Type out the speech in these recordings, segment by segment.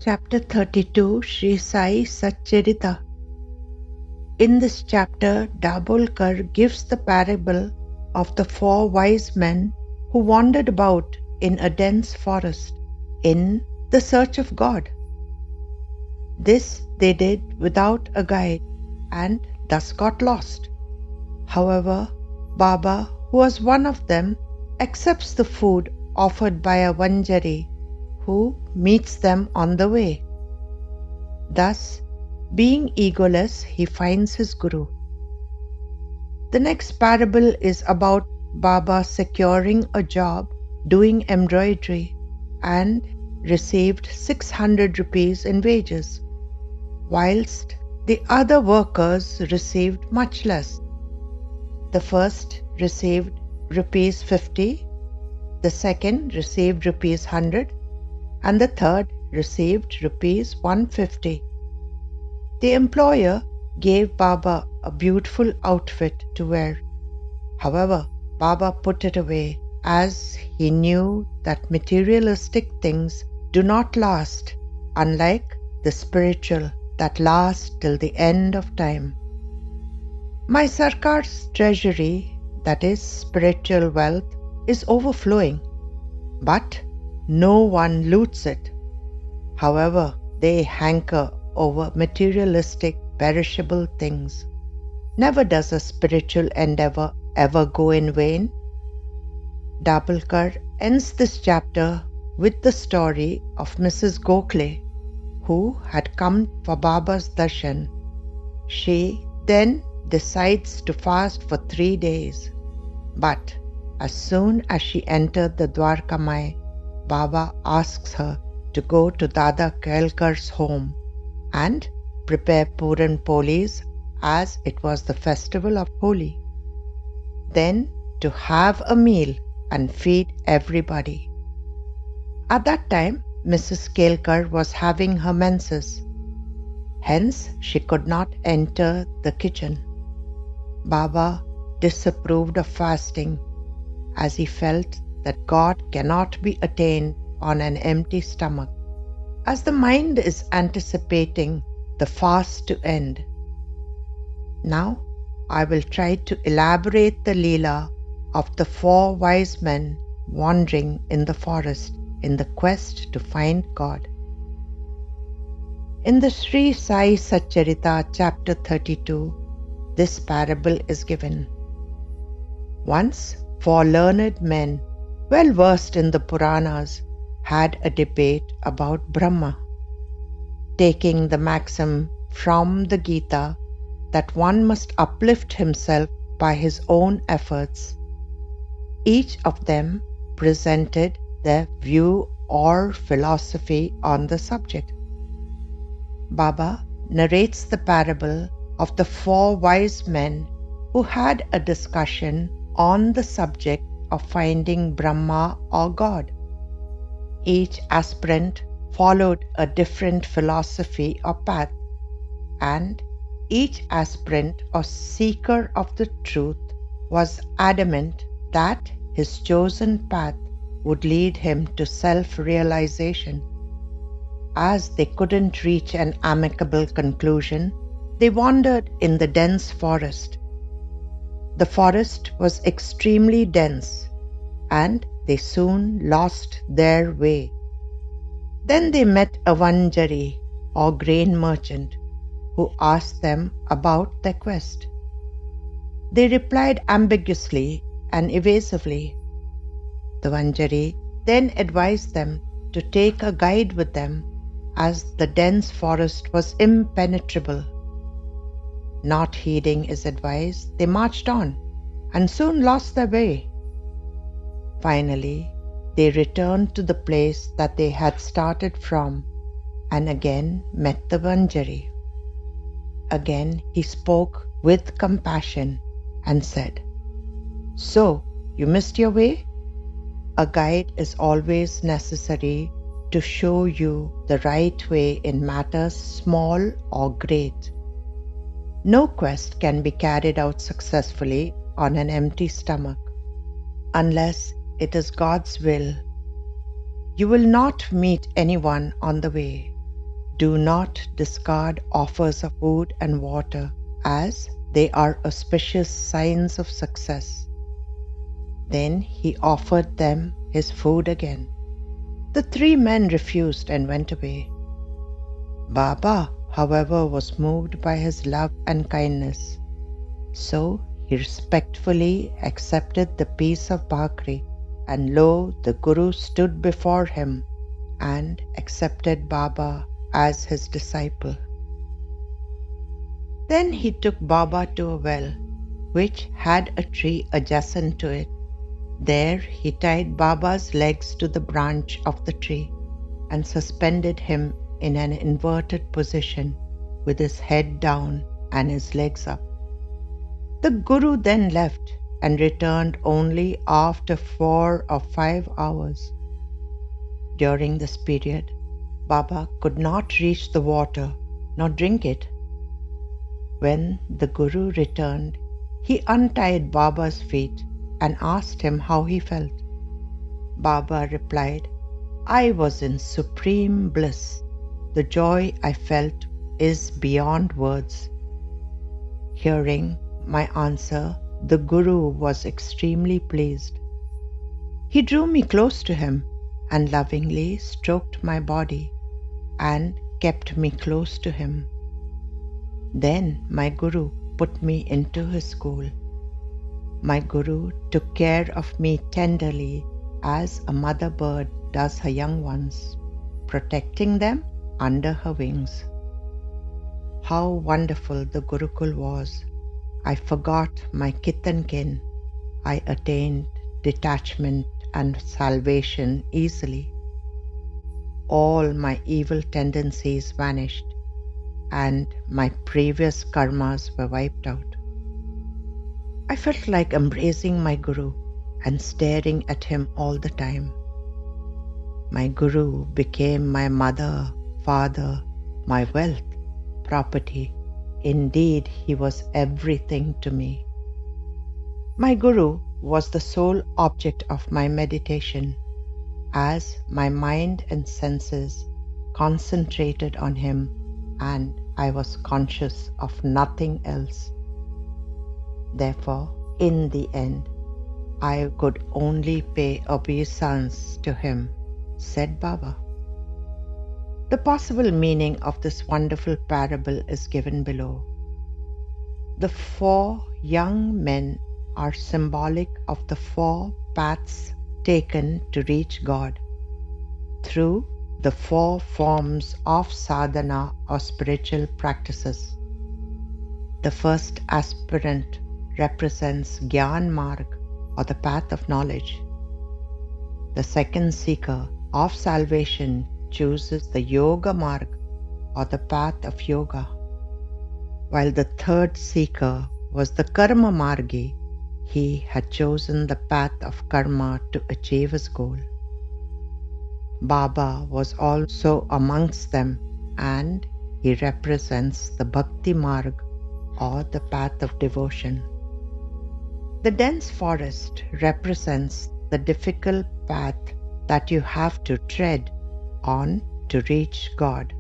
Chapter 32 Sri Sai Satcharita. In this chapter, Dabholkar gives the parable of the 4 wise men who wandered about in a dense forest in the search of God. This they did without a guide and thus got lost. However, Baba, who was one of them, accepts the food offered by a Vanjari who meets them on the way. Thus, being egoless, he finds his Guru. The next parable is about Baba securing a job doing embroidery and received 600 rupees in wages, whilst the other workers received much less. The first received rupees 50, the second received rupees 100, and the third received rupees 150. The employer gave Baba a beautiful outfit to wear. However, Baba put it away as he knew that materialistic things do not last, unlike the spiritual that last till the end of time. My Sarkar's treasury, that is spiritual wealth, is overflowing, but no one loots it. However, they hanker over materialistic, perishable things. Never does a spiritual endeavor ever go in vain. Dabholkar ends this chapter with the story of Mrs. Gokhale, who had come for Baba's darshan. She then decides to fast for 3 days. But as soon as she entered the Dwarka Mai, Baba asks her to go to Dada Kelkar's home and prepare Puran Polis as it was the festival of Holi. Then to have a meal and feed everybody. At that time, Mrs. Kelkar was having her menses. Hence, she could not enter the kitchen. Baba disapproved of fasting as he felt that God cannot be attained on an empty stomach, as the mind is anticipating the fast to end. Now, I will try to elaborate the Leela of the 4 wise men wandering in the forest in the quest to find God. In the Sri Sai Satcharita, chapter 32, this parable is given. Once, 4 learned men, well versed in the Puranas, had a debate about Brahma, taking the maxim from the Gita that one must uplift himself by his own efforts. Each of them presented their view or philosophy on the subject. Baba narrates the parable of the 4 wise men who had a discussion on the subject of finding Brahma or God. Each aspirant followed a different philosophy or path, and each aspirant or seeker of the truth was adamant that his chosen path would lead him to self-realization. As they couldn't reach an amicable conclusion, they wandered in the dense forest. The forest was extremely dense, and they soon lost their way. Then they met a Vanjari or grain merchant who asked them about their quest. They replied ambiguously and evasively. The Vanjari then advised them to take a guide with them, as the dense forest was impenetrable. Not heeding his advice, they marched on and soon lost their way. Finally, they returned to the place that they had started from and again met the Vanjari. Again he spoke with compassion and said, "So, you missed your way? A guide is always necessary to show you the right way in matters small or great. No quest can be carried out successfully on an empty stomach, unless it is God's will. You will not meet anyone on the way. Do not discard offers of food and water, as they are auspicious signs of success. Then he offered them his food again. The three men refused and went away. Baba, however, was moved by his love and kindness, so he respectfully accepted the piece of bhakri, and lo, the Guru stood before him and accepted Baba as his disciple. Then he took Baba to a well, which had a tree adjacent to it. There he tied Baba's legs to the branch of the tree and suspended him in an inverted position with his head down and his legs up. The Guru then left and returned only after 4 or 5 hours. During this period, Baba could not reach the water nor drink it. When the Guru returned, he untied Baba's feet and asked him how he felt. Baba replied, "I was in supreme bliss. The joy I felt is beyond words." Hearing my answer, the Guru was extremely pleased. He drew me close to him and lovingly stroked my body and kept me close to him. Then my Guru put me into his school. My Guru took care of me tenderly as a mother bird does her young ones, protecting them under her wings. How wonderful the Gurukul was! I forgot my kith and kin. I attained detachment and salvation easily. All my evil tendencies vanished, and my previous karmas were wiped out. I felt like embracing my Guru and staring at him all the time. My Guru became my mother, father, my wealth, property. Indeed, he was everything to me. My Guru was the sole object of my meditation, as my mind and senses concentrated on him, and I was conscious of nothing else. Therefore, in the end, I could only pay obeisance to him, said Baba. The possible meaning of this wonderful parable is given below. The 4 young men are symbolic of the 4 paths taken to reach God through the 4 forms of sadhana or spiritual practices. The first aspirant represents Gyan Marg or the path of knowledge. The second seeker of salvation chooses the Yoga Marg or the path of yoga, while the third seeker was the Karma Margi. He had chosen the path of karma to achieve his goal. Baba was also amongst them, and he represents the Bhakti Marg or the path of devotion. The dense forest represents the difficult path that you have to tread on to reach God.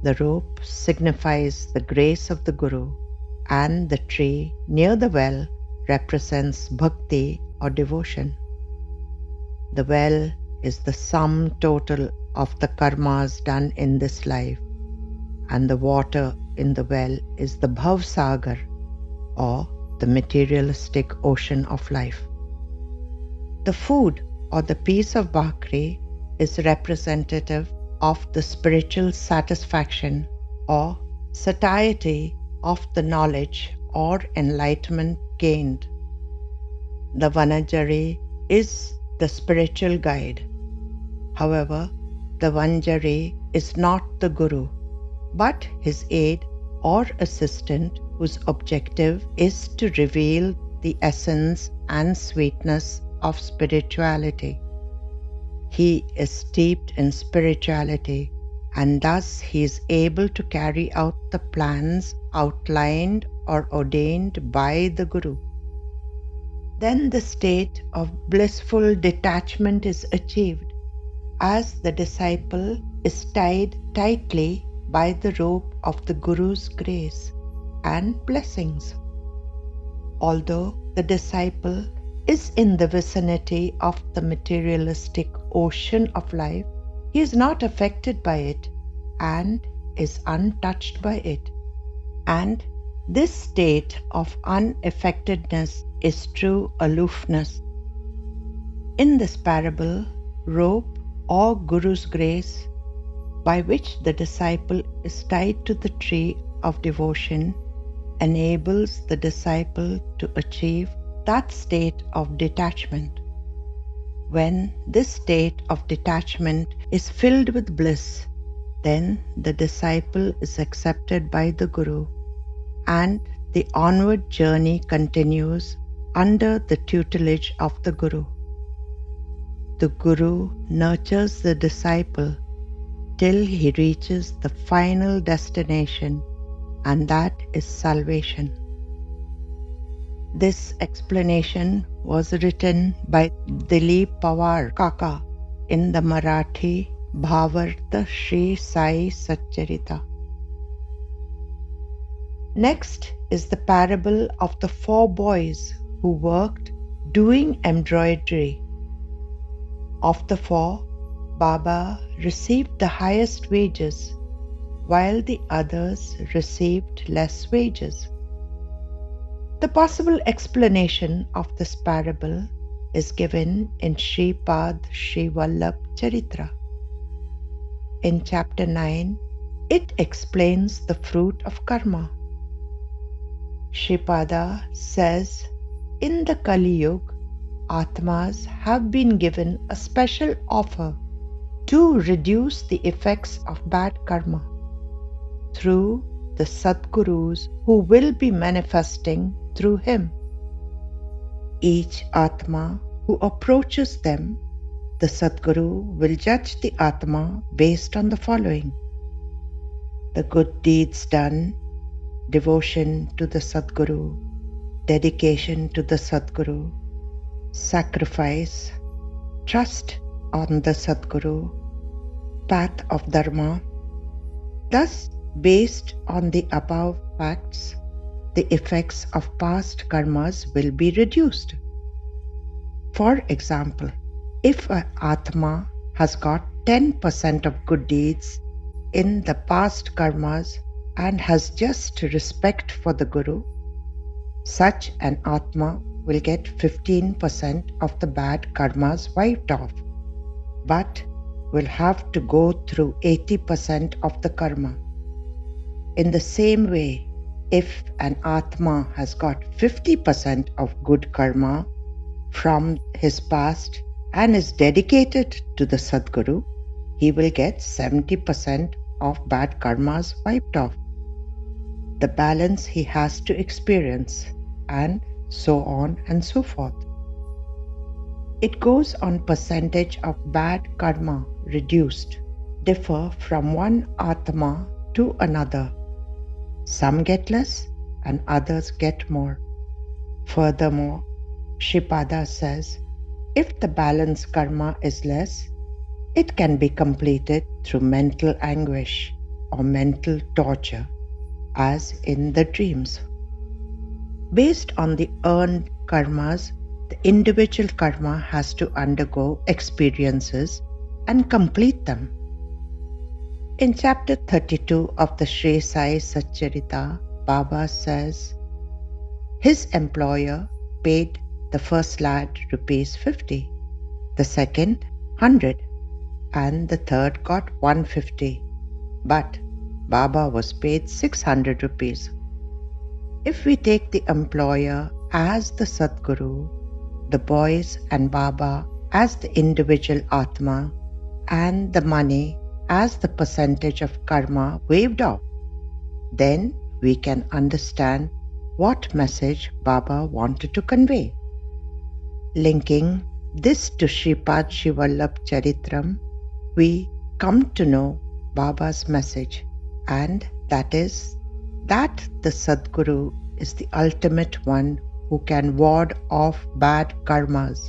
The rope signifies the grace of the Guru, and the tree near the well represents bhakti or devotion. The well is the sum total of the karmas done in this life, and the water in the well is the Bhav Sagar or the materialistic ocean of life. The food or the piece of bhakri is representative of the spiritual satisfaction or satiety of the knowledge or enlightenment gained. The Vanajari is the spiritual guide. However, the Vanjari is not the Guru, but his aid or assistant whose objective is to reveal the essence and sweetness of spirituality. He is steeped in spirituality, and thus he is able to carry out the plans outlined or ordained by the Guru. Then the state of blissful detachment is achieved, as the disciple is tied tightly by the rope of the Guru's grace and blessings. Although the disciple is in the vicinity of the materialistic ocean of life, he is not affected by it and is untouched by it. And this state of unaffectedness is true aloofness. In this parable, rope or Guru's grace, by which the disciple is tied to the tree of devotion, enables the disciple to achieve that state of detachment. When this state of detachment is filled with bliss, then the disciple is accepted by the Guru, and the onward journey continues under the tutelage of the Guru. The Guru nurtures the disciple till he reaches the final destination, and that is salvation. This explanation was written by Dilip Pawar Kaka in the Marathi Bhavarta Sri Sai Satcharita. Next is the parable of the 4 boys who worked doing embroidery. Of the 4, Baba received the highest wages, while the others received less wages. The possible explanation of this parable is given in Shripad Sri Vallabh Charitra. In chapter 9, it explains the fruit of karma. Shripada says, in the Kali Yuga, Atmas have been given a special offer to reduce the effects of bad karma through the Sadgurus who will be manifesting through him. Each Atma who approaches them, the Sadguru will judge the Atma based on the following: the good deeds done, devotion to the Sadguru, dedication to the Sadguru, sacrifice, trust on the Sadguru, path of Dharma. Thus, based on the above facts, the effects of past karmas will be reduced. For example, if an Atma has got 10% of good deeds in the past karmas and has just respect for the Guru, such an Atma will get 15% of the bad karmas wiped off, but will have to go through 80% of the karma. In the same way, if an Atma has got 50% of good karma from his past and is dedicated to the Sadguru, he will get 70% of bad karmas wiped off. The balance he has to experience, and so on and so forth. It goes on percentage of bad karma reduced, differ from one Atma to another. Some get less and others get more. Furthermore, Shripada says, if the balance karma is less, it can be completed through mental anguish or mental torture, as in the dreams. Based on the earned karmas, the individual karma has to undergo experiences and complete them. In chapter 32 of the Sri Sai Satcharita, Baba says, his employer paid the first lad ₹50, the second 100, and the third got 150. But Baba was paid 600 rupees. If we take the employer as the Sadguru, the boys and Baba as the individual Atma, and the money as the percentage of karma waived off, then we can understand what message Baba wanted to convey. Linking this to Shripad Sri Vallabh Charitram, we come to know Baba's message, and that is that the Sadguru is the ultimate one who can ward off bad karmas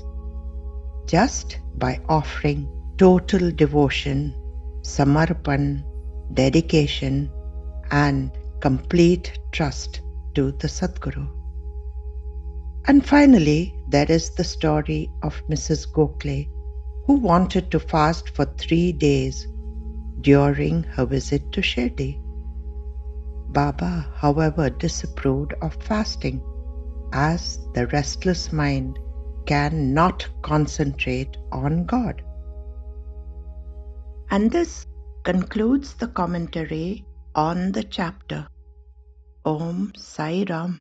just by offering total devotion, samarpan, dedication, and complete trust to the Sadguru. And finally, there is the story of Mrs. Gokhale, who wanted to fast for 3 days during her visit to Shirdi. Baba, however, disapproved of fasting, as the restless mind cannot concentrate on God. And this concludes the commentary on the chapter. Om Sai Ram.